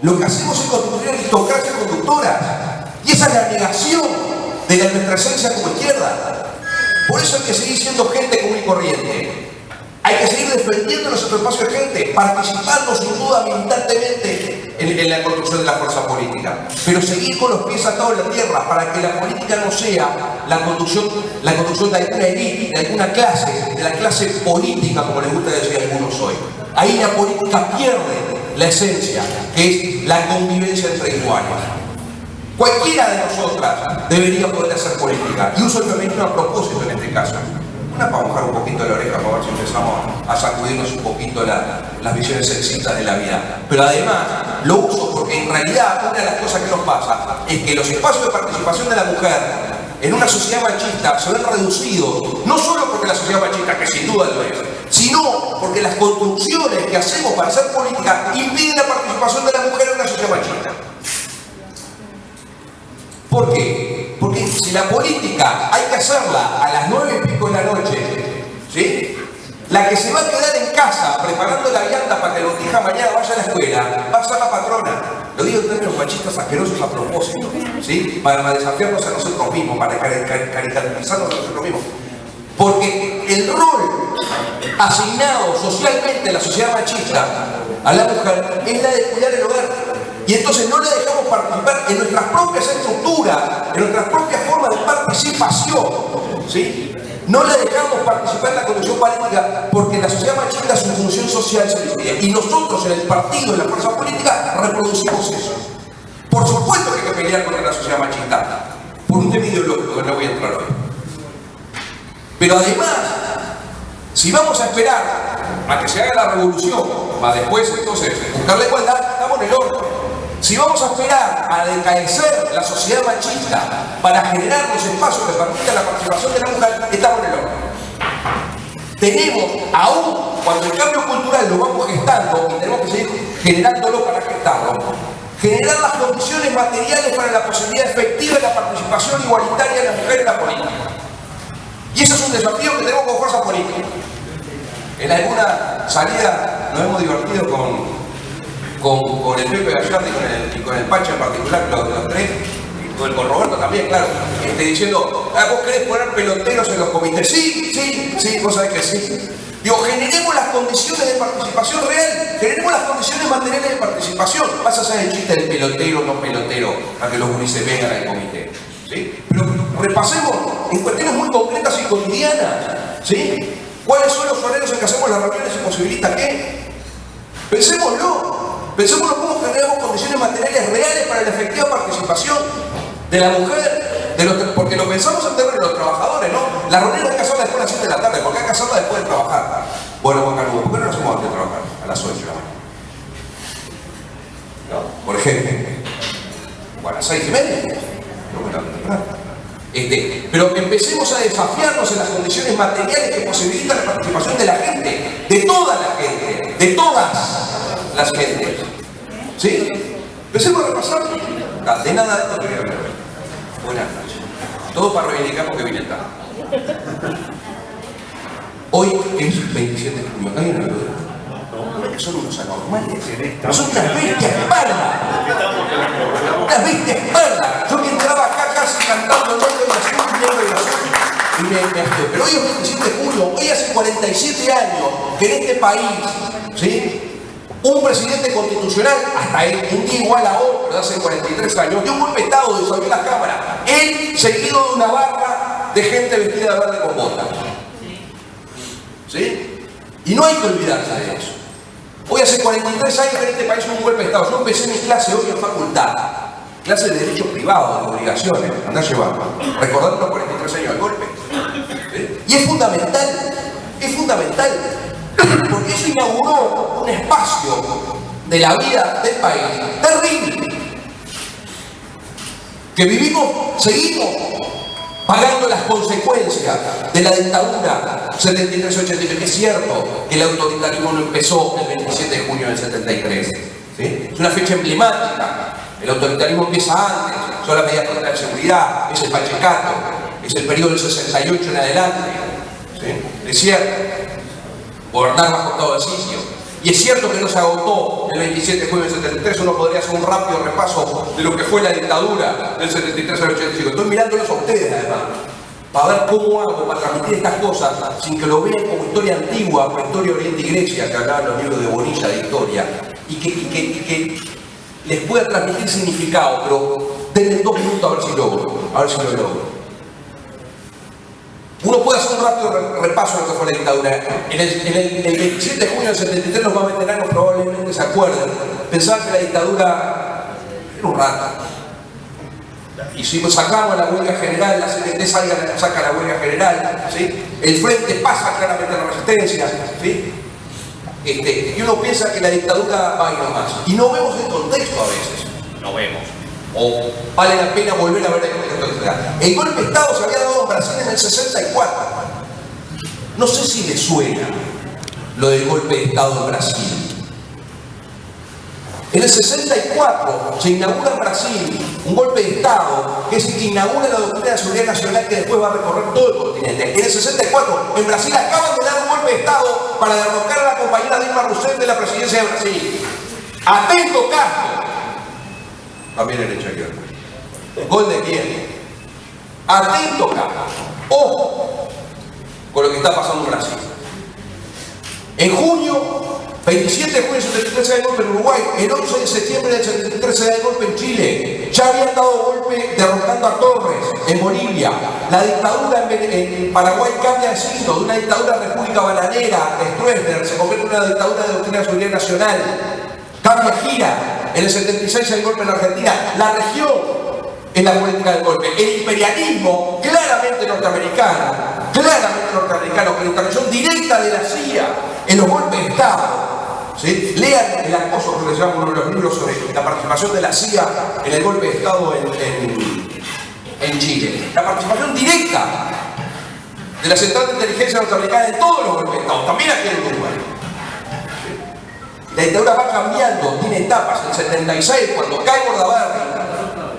Lo que hacemos es constituir aristocracias conductoras. Y esa es la negación de nuestra esencia como izquierda. Por eso hay que seguir siendo gente común y corriente. Hay que seguir defendiendo nuestro espacio de gente, participando sin duda militantemente en la construcción de la fuerza política. Pero seguir con los pies atados en la tierra para que la política no sea la conducción de alguna élite, de alguna clase, de la clase política, como les gusta decir a algunos hoy. Ahí la política pierde la esencia, que es la convivencia entre iguales. Cualquiera de nosotras debería poder hacer política. Y uso el feminismo a propósito en este caso. Una para mojar un poquito la oreja, para ver si empezamos a sacudirnos un poquito las visiones sexistas de la vida. Pero además lo uso porque en realidad una de las cosas que nos pasa es que los espacios de participación de la mujer en una sociedad machista se ven reducidos, no solo porque la sociedad machista, que sin duda lo es, sino porque las construcciones que hacemos para hacer política impiden la participación de la mujer en una sociedad machista. ¿Por qué? Porque si la política hay que hacerla a las 9:00 de la noche, ¿sí? La que se va a quedar en casa preparando la vianda para que la hija mañana vaya a la escuela va a ser la patrona. Lo digo en términos machistas asquerosos a propósito, ¿sí? Para desafiarnos a nosotros mismos, para caricaturizarnos a nosotros mismos. Porque el rol asignado socialmente en la sociedad machista a la mujer es la de cuidar el hogar. Y entonces no le dejamos participar en nuestras propias estructuras, en nuestras propias formas de participación, ¿sí? No le dejamos participar en la conducción política porque la sociedad machista, su función social se divide. Y nosotros en el partido, en la fuerza política, reproducimos eso. Por supuesto que hay que pelear contra la sociedad machista, por un tema ideológico que no voy a entrar hoy. Pero además, si vamos a esperar a que se haga la revolución, para después entonces buscar la igualdad, estamos en el horno. Si vamos a esperar a decaecer la sociedad machista para generar los espacios que permitan la participación de la mujer, estamos en el horno. Tenemos, aún cuando el cambio cultural lo vamos gestando, y tenemos que seguir generándolo para gestarlo, generar las condiciones materiales para la posibilidad efectiva de la participación igualitaria de la mujer en la política. Y eso es un desafío que tenemos como fuerza política. En alguna salida nos hemos divertido con el Pepe Gallardo y con el Pacha en particular, los tres, y con Roberto también, claro, diciendo, ¿vos querés poner peloteros en los comités? Sí, vos sabés que sí. Digo, generemos las condiciones de participación real, generemos las condiciones materiales de participación. Vas a hacer el chiste del pelotero, no pelotero, a que los gurises vengan al comité, ¿sí? Pero repasemos en cuestiones muy concretas y cotidianas, ¿sí? ¿Cuáles son los horarios en que hacemos las reuniones y posibilita qué? Pensémoslo cómo generamos condiciones materiales reales para la efectiva participación de la mujer, porque lo pensamos en términos de los trabajadores, ¿no? Las reuniones hay que hacerlas después de las 7 de la tarde, porque hay que hacerlas después de trabajar. Bueno, Juan Carlos, ¿por qué no nos hacemos antes de trabajar? A las 8 de la mañana. ¿No? Por ejemplo. O a las 6:30. Pero empecemos a desafiarnos en las condiciones materiales que posibilitan la participación de la gente, de toda la gente, de todas las gentes. ¿Sí? Empecemos a repasar. De nada de esto que voy a ver. Buenas noches. Todo para reivindicar porque viene tarde. Hoy es 27 de junio. ¿Hay una duda? No es que son unos anormales. Son unas bestias pardas. Unas bestias pardas. Yo que entraba acá casi cantando el nombre de la pero hoy es 27 de junio, hoy hace 47 años que en este país, ¿sí? Un presidente constitucional, hasta un día igual a hoy, pero hace 43 años, dio un golpe de Estado, disolvió la Cámara. Él seguido de una barra de gente vestida de verde con botas. ¿Sí? Y no hay que olvidarse de eso. Hoy hace 43 años que en este país hubo un golpe de Estado. Yo empecé mi clase hoy en facultad. Clase de derecho privado, de obligaciones, andá llevando, recordando los 43 años del golpe. ¿Sí? Y es fundamental, porque eso inauguró un espacio de la vida del país terrible, que seguimos pagando las consecuencias de la dictadura 73-83. Es cierto que el autoritarismo no empezó el 27 de junio del 73, ¿sí? Es una fecha emblemática. El autoritarismo empieza antes, son las medidas contra la seguridad, es el pachecato, es el periodo del 68 en adelante, ¿sí? Es cierto, gobernar bajo todo ejercicio. Y es cierto que no se agotó el 27 de junio del 73, uno podría hacer un rápido repaso de lo que fue la dictadura del 73 al 85. Estoy mirándolos a ustedes además, para ver cómo hago para transmitir estas cosas sin que lo vean como historia antigua, como historia Oriente y Grecia, que hablaban los libros de Bonilla de historia, y que les pueda transmitir significado, pero denle 2 minutos a ver si lo logro. Uno puede hacer un rápido repaso de lo que fue la dictadura. El 27 de junio del 73 los más veteranos probablemente se acuerdan. Pensaban que la dictadura era un rato. Y si sacamos la huelga general, la CNT saca la huelga general, ¿sí? El frente pasa claramente a la resistencia, ¿sí? Y uno piensa que la dictadura va y no más. Y no vemos el contexto a veces. No vemos. O vale la pena volver a ver el contexto. El golpe de Estado se había dado en Brasil en el 64. No sé si le suena lo del golpe de Estado en Brasil. En el 64 se inaugura en Brasil un golpe de Estado que es el que inaugura la doctrina de seguridad nacional que después va a recorrer todo el continente. En el 64 en Brasil acaban de dar un golpe de Estado para derrocar a la compañera Dilma Rousseff de la presidencia de Brasil. Atento Castro. También el hecho aquí. ¿Gol de quién? Atento Castro. Ojo con lo que está pasando en Brasil. En junio, 27 de junio del 73 se da el golpe en Uruguay, el 11 de septiembre del 73 se da el golpe en Chile, ya habían dado golpe derrotando a Torres en Bolivia, la dictadura en Paraguay cambia de signo, de una dictadura república bananera de Stroessner, se convierte en una dictadura de doctrina de seguridad nacional, cambia gira, en el 76 hay golpe en Argentina, la región es la política del golpe, el imperialismo claramente norteamericano, con intervención directa de la CIA en los golpes de Estado. ¿Sí? Lean el acoso que les llamo uno de los libros sobre la participación de la CIA en el golpe de Estado en Chile. La participación directa de la Central de Inteligencia Norteamericana en todos los golpes de Estado, también aquí en Uruguay. La dictadura va cambiando, tiene etapas. En el 76, cuando cae Bordaberry,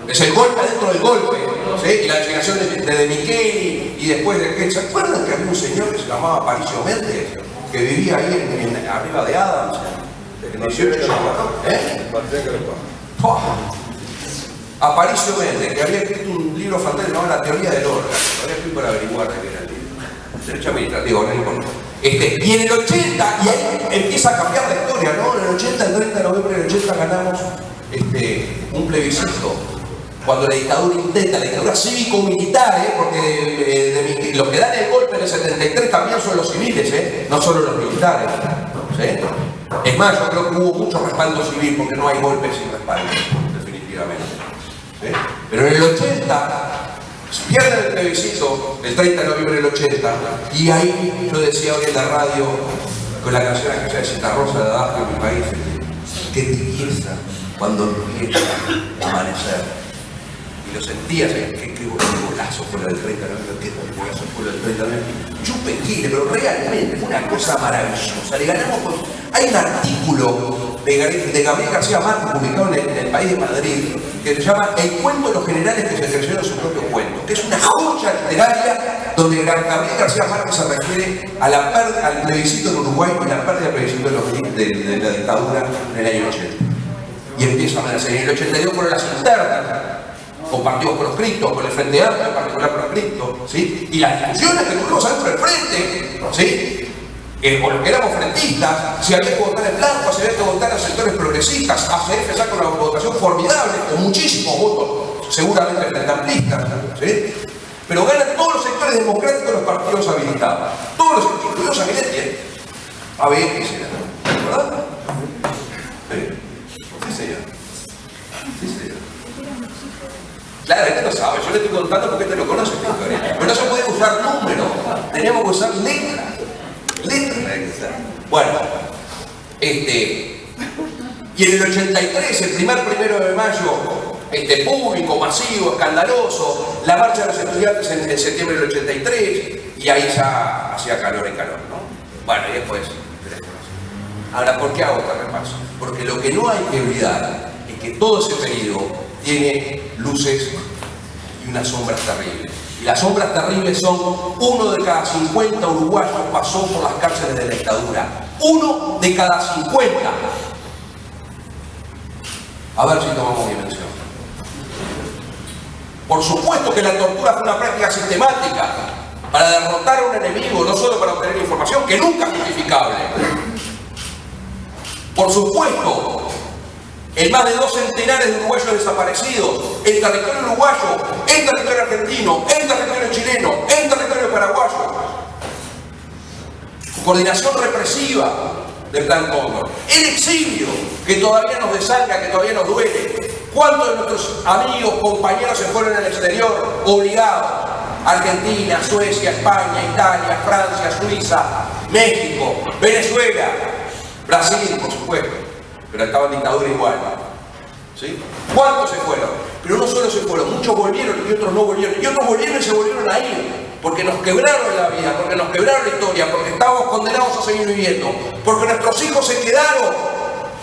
es el golpe dentro del golpe, ¿sí? Y la designación de Micheli y después de que. ¿Se acuerdan que había un señor que se llamaba Aparicio Méndez? Que vivía ahí arriba de Adams, en 18 Aparicio Méndez, que había escrito un libro fantástico llamado La teoría del órgano, había escrito para averiguar de qué era el libro. Derecho administrativo, no importa. Y en el 80, y ahí empieza a cambiar la historia, ¿no? En el 80, el 30 de noviembre del 80 ganamos un plebiscito. Cuando la dictadura intenta, la dictadura cívico-militar, porque los que dan el golpe en el 73 también son los civiles, no solo los militares. ¿Sí? Es más, yo creo que hubo mucho respaldo civil, porque no hay golpes sin respaldo, definitivamente. ¿Sí? Pero en el 80, se pierde el plebiscito, el 30 de noviembre del 80, y ahí yo decía hoy en la radio, con la canción que se Cita Rosa de Adagio en mi país, qué tibieza cuando empieza a amanecer. Y lo sentías, qué golazo fue lo del 30 de noviembre, qué golazo fue lo del 30 de noviembre. Chupe Gile, pero realmente fue una cosa maravillosa. Le ganamos con... Hay un artículo de Gabriel García Márquez publicado en el País de Madrid que se llama El cuento de los generales que se creyeron su propio cuento, que es una joya literaria donde Gabriel García Márquez se refiere a al plebiscito de Uruguay y la pérdida del plebiscito de la dictadura en el año 80. Y empieza a amanecer. En el 82 fueron las internas, compartidos proscriptos, con el Frente Amplio en particular proscripto, ¿sí? Y las discusiones que tuvimos adentro del frente, ¿sí? Por lo que éramos frentistas, si había que votar en blanco, si había que votar a sectores progresistas, ACF saca una votación formidable, con muchísimos votos, seguramente frente amplistas, ¿sí? Pero ganan todos los sectores democráticos de los partidos habilitados, todos los sectores, incluidos Sanguinetti, ABX, ¿verdad? Sí, señor. Sí, señor. Claro, este lo sabe, yo le estoy contando porque este lo conoce, pero no se puede usar números, teníamos que usar letras. Bueno, y en el 83, el primer 1 de mayo, público, masivo, escandaloso, la marcha de los estudiantes en septiembre del 83, y ahí ya hacía calor y calor, ¿no? Bueno, y después, ahora, ¿por qué hago este repaso? Porque lo que no hay que olvidar es que todo ese periodo tiene luces y unas sombras terribles. Y las sombras terribles son: 1 de cada 50 uruguayos pasó por las cárceles de la dictadura. 1 de cada 50. A ver si tomamos dimensión. Por supuesto que la tortura fue una práctica sistemática para derrotar a un enemigo, no solo para obtener información, que nunca es justificable. Por supuesto, en más de 2 centenares de uruguayos desaparecidos, en territorio uruguayo, en territorio argentino, en territorio chileno, en territorio paraguayo. Coordinación represiva del Plan Cóndor. El exilio, que todavía nos desangra, que todavía nos duele. ¿Cuántos de nuestros amigos, compañeros se fueron al exterior obligados? Argentina, Suecia, España, Italia, Francia, Suiza, México, Venezuela, Brasil, por supuesto, pero estaba en dictadura igual. ¿Sí? ¿Cuántos se fueron? Pero no solo se fueron, muchos volvieron y otros no volvieron. Y otros volvieron y se volvieron a ir, porque nos quebraron la vida, porque nos quebraron la historia, porque estábamos condenados a seguir viviendo, porque nuestros hijos se quedaron,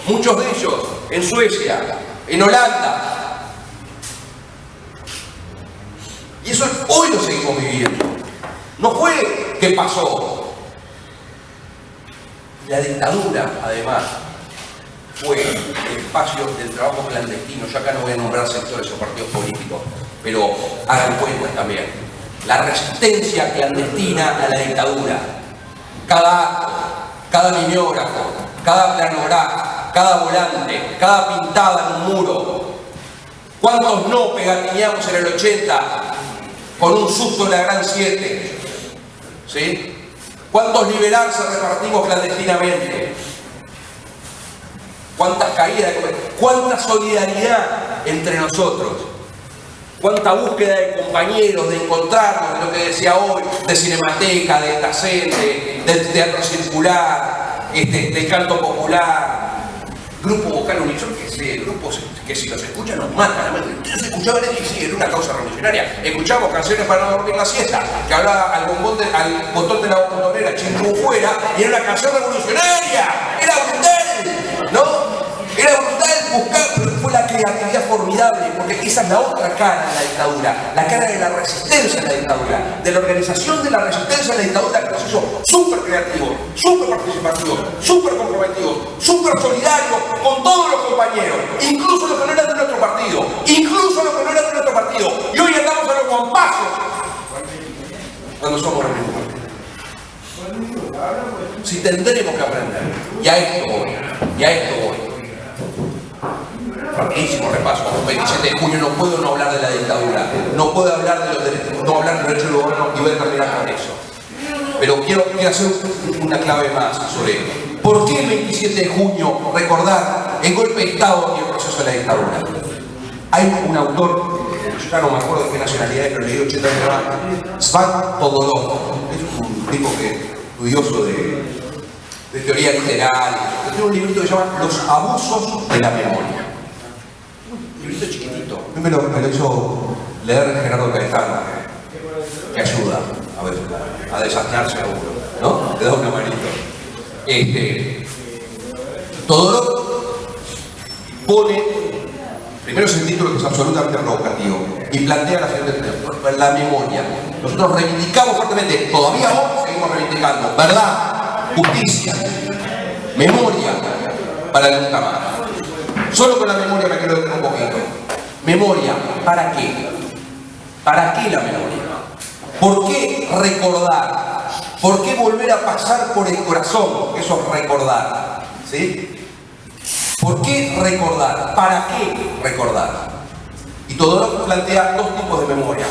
muchos de ellos, en Suecia, en Holanda. Y eso hoy lo seguimos viviendo. No fue que pasó. La dictadura, además, fue el espacio del trabajo clandestino. Yo acá no voy a nombrar sectores o partidos políticos, pero hagan cuenta también. La resistencia clandestina a la dictadura. Cada acto, cada mimeógrafo, cada planograma, cada volante, cada pintada en un muro. ¿Cuántos no pegatineamos en el 80 con un susto en la Gran 7? ¿Sí? ¿Cuántos liberarse repartimos clandestinamente? ¿Cuántas caídas de comer? ¿Cuánta solidaridad entre nosotros? ¿Cuánta búsqueda de compañeros, de encontrarnos, de lo que decía hoy, de Cinemateca, de Tacente, del teatro circular, del canto popular, grupo vocal unison, grupos que si los escuchan nos matan. Ustedes escuchaban y sí, era una causa revolucionaria. Escuchamos canciones para no dormir la siesta, que hablaba al botón de la botonera, chingú fuera, y era una canción revolucionaria. Era brutal, ¿no? Era brutal buscar, pero fue la creatividad formidable, porque esa es la otra cara de la dictadura, la cara de la resistencia a la dictadura, de la organización de la resistencia a la dictadura, que nos hizo súper creativos, súper participativos, súper comprometidos, súper solidarios con todos los compañeros, incluso los que no eran de nuestro partido, y hoy andamos a los bombazos cuando somos del mismo partido. Si tendremos que aprender, y a esto voy. Rapidísimo repaso. 27 de junio no puedo no hablar de la dictadura, no puedo hablar de los derechos del gobierno y voy a terminar con eso. Pero quiero hacer una clave más sobre esto. ¿Por qué el 27 de junio recordar el golpe de Estado y el proceso de la dictadura? Hay un autor, yo ya no me acuerdo de qué nacionalidad es, pero leí 80 años más, Svan Todorov, es un tipo estudioso de teoría literal, tiene un librito que se llama Los abusos de la memoria. Un librito chiquitito. Me lo hizo leer Gerardo Caetano, que ayuda a desasnarse a uno, ¿no? Te da una manito. Todorov pone, primero es el título que es absolutamente provocativo, y plantea la siguiente cuestión: la memoria. Nosotros reivindicamos fuertemente, todavía hoy seguimos reivindicando, verdad, justicia, memoria para el nunca más. Solo con la memoria me quiero detener un poquito. Memoria, ¿para qué? ¿Para qué la memoria? ¿Por qué recordar? ¿Por qué volver a pasar por el corazón? Eso es recordar. ¿Sí? ¿Por qué recordar? ¿Para qué recordar? Y Todorov plantea 2 tipos de memoria.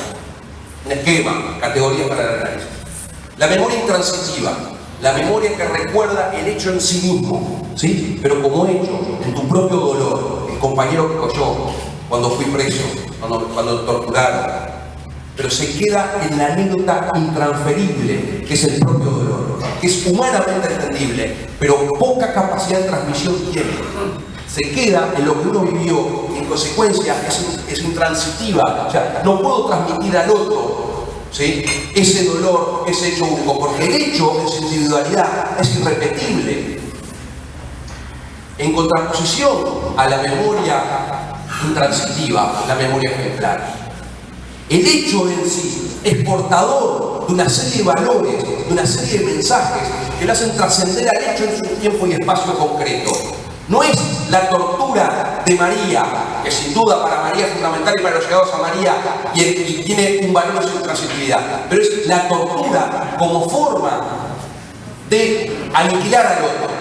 Un esquema, categorías para el análisis. La memoria intransitiva, la memoria que recuerda el hecho en sí mismo, ¿sí? Pero como hecho, en tu propio dolor, el compañero que cogió cuando fui preso, cuando torturaron, pero se queda en la anécdota intransferible, que es el propio dolor, que es humanamente entendible, pero poca capacidad de transmisión tiene. Se queda en lo que uno vivió, en consecuencia es intransitiva, o sea, no puedo transmitir al otro, ¿sí?, ese dolor, ese hecho único, porque el hecho en su individualidad es irrepetible. En contraposición a la memoria intransitiva, la memoria ejemplar. El hecho en sí es portador de una serie de valores, de una serie de mensajes que lo hacen trascender al hecho en su tiempo y espacio concreto. No es la tortura de María, que sin duda para María es fundamental y para los llegados a María y tiene un valor de su transitividad, pero es la tortura como forma de aniquilar al otro.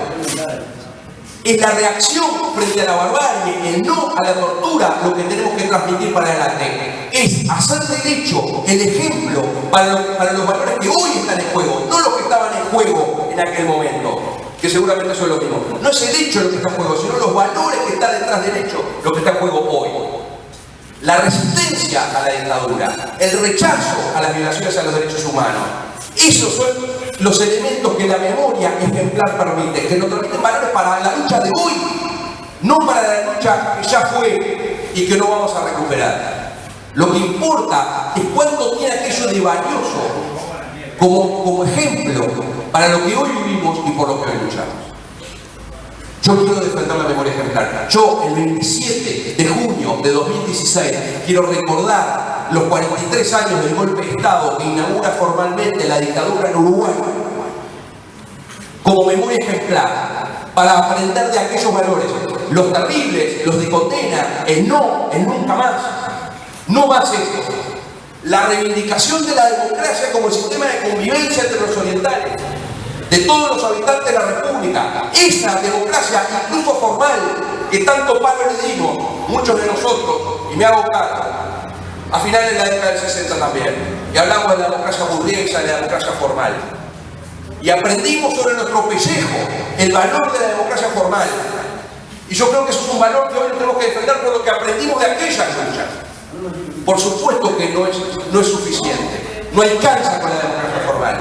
Es la reacción frente a la barbarie, el no a la tortura, lo que tenemos que transmitir para adelante. Es hacer del hecho el ejemplo para los valores que hoy están en juego, no los que estaban en juego en aquel momento, que seguramente eso es lo mismo. No es el hecho lo que está en juego, sino los valores que están detrás del hecho, lo que está en juego hoy. La resistencia a la dictadura, el rechazo a las violaciones a los derechos humanos. Esos son los elementos que la memoria ejemplar permite, que nos permiten valores para la lucha de hoy, no para la lucha que ya fue y que no vamos a recuperar. Lo que importa es cuánto tiene aquello de valioso como ejemplo para lo que hoy vivimos y por lo que hoy luchamos. Yo quiero defender la memoria ejemplar. Yo, el 27 de junio de 2016, quiero recordar los 43 años del golpe de Estado que inaugura formalmente la dictadura en Uruguay como memoria ejemplar para aprender de aquellos valores, los terribles, los de condena, el no, el nunca más. No más esto. La reivindicación de la democracia como el sistema de convivencia entre los orientales, de todos los habitantes de la República, esa democracia incluso formal que tanto palo le dimos muchos de nosotros, y me hago cargo, a finales de la década del 60 también, y hablamos de la democracia burguesa, de la democracia formal, y aprendimos sobre nuestro pellejo el valor de la democracia formal, y yo creo que eso es un valor que hoy tenemos que defender por lo que aprendimos de aquellas luchas. Por supuesto que no es suficiente, no alcanza con la democracia formal.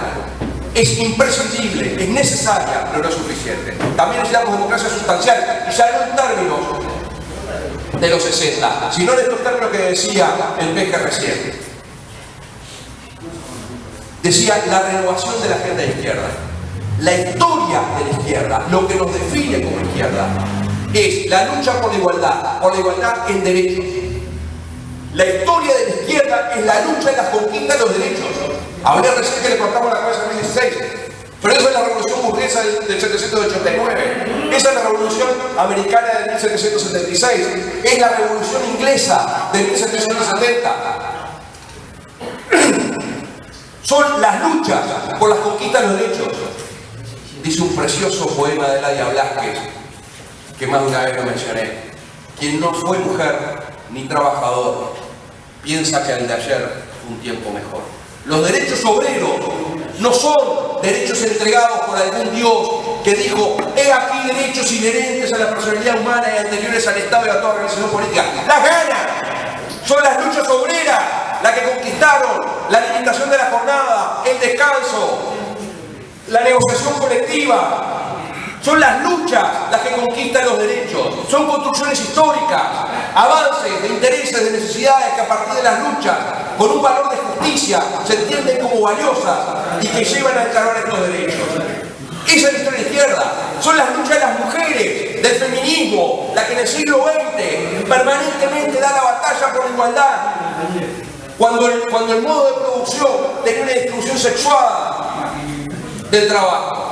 Es imprescindible, es necesaria, pero no es suficiente. También necesitamos democracia sustancial, y ya no en términos de los 60, sino en estos términos que decía el Peje recién. Decía la renovación de la agenda de izquierda. La historia de la izquierda, lo que nos define como izquierda, es la lucha por la igualdad en derechos. La historia de la izquierda es la lucha en las conquistas de los derechos. Hablé recién que le cortamos la cabeza en 2016, pero esa es la revolución burguesa del 1789, esa es la revolución americana del 1776, es la revolución inglesa del 1770. Son las luchas por las conquistas de los derechos. Dice un precioso poema de Eladia Blasquez, que más de una vez lo mencioné. Quien no fue mujer ni trabajador, piensa que el de ayer fue un tiempo mejor. Los derechos obreros no son derechos entregados por algún Dios que dijo, he aquí derechos inherentes a la personalidad humana y anteriores al Estado y a toda organización política. ¡Las ganas! Son las luchas obreras las que conquistaron la limitación de la jornada, el descanso, la negociación colectiva. Son las luchas las que conquistan los derechos. Son construcciones históricas, avances de intereses, de necesidades que a partir de las luchas, con un valor de justicia, se entienden como valiosas y que llevan a encargar estos derechos. Esa es la historia de la izquierda. Son las luchas de las mujeres, del feminismo, la que en el siglo XX permanentemente da la batalla por la igualdad. Cuando el modo de producción tenía una distribución sexuada del trabajo.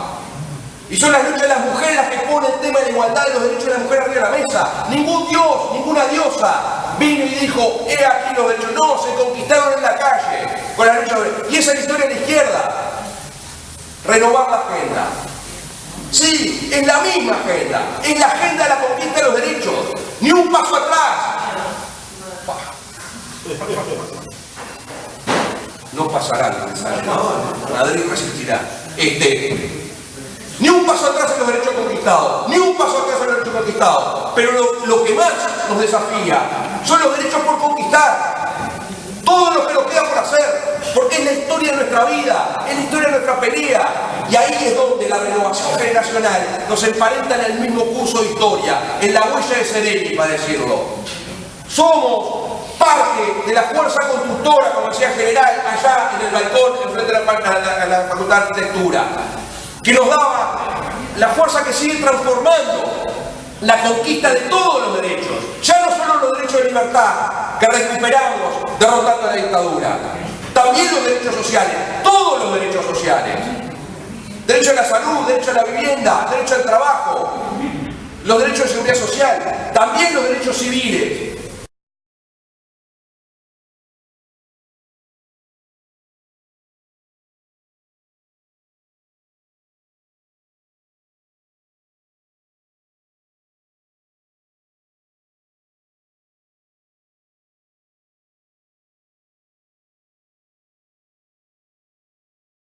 Y son las luchas de las mujeres las que ponen el tema de la igualdad y los derechos de la mujer arriba de la mesa. Ningún dios, ninguna diosa vino y dijo, he aquí los derechos. No, se conquistaron en la calle con la lucha. Y esa es la historia de la izquierda. Renovar la agenda. Sí, es la misma agenda. Es la agenda de la conquista de los derechos. Ni un paso atrás. No pasará, Madrid resistirá. Ni un paso atrás en los derechos conquistados, ni un paso atrás en los derechos conquistados. Pero lo que más nos desafía son los derechos por conquistar. Todo lo que nos queda por hacer, porque es la historia de nuestra vida, es la historia de nuestra pelea. Y ahí es donde la renovación generacional nos emparenta en el mismo curso de historia, en la huella de Sereni, para decirlo. Somos parte de la fuerza constructora, como decía el general, allá en el balcón, enfrente de la Facultad de Arquitectura, que nos daba la fuerza que sigue transformando la conquista de todos los derechos, ya no solo solo los derechos de libertad que recuperamos derrotando a la dictadura. También los derechos sociales, todos los derechos sociales. Derecho a la salud, derecho a la vivienda, derecho al trabajo, los derechos de seguridad social, también los derechos civiles.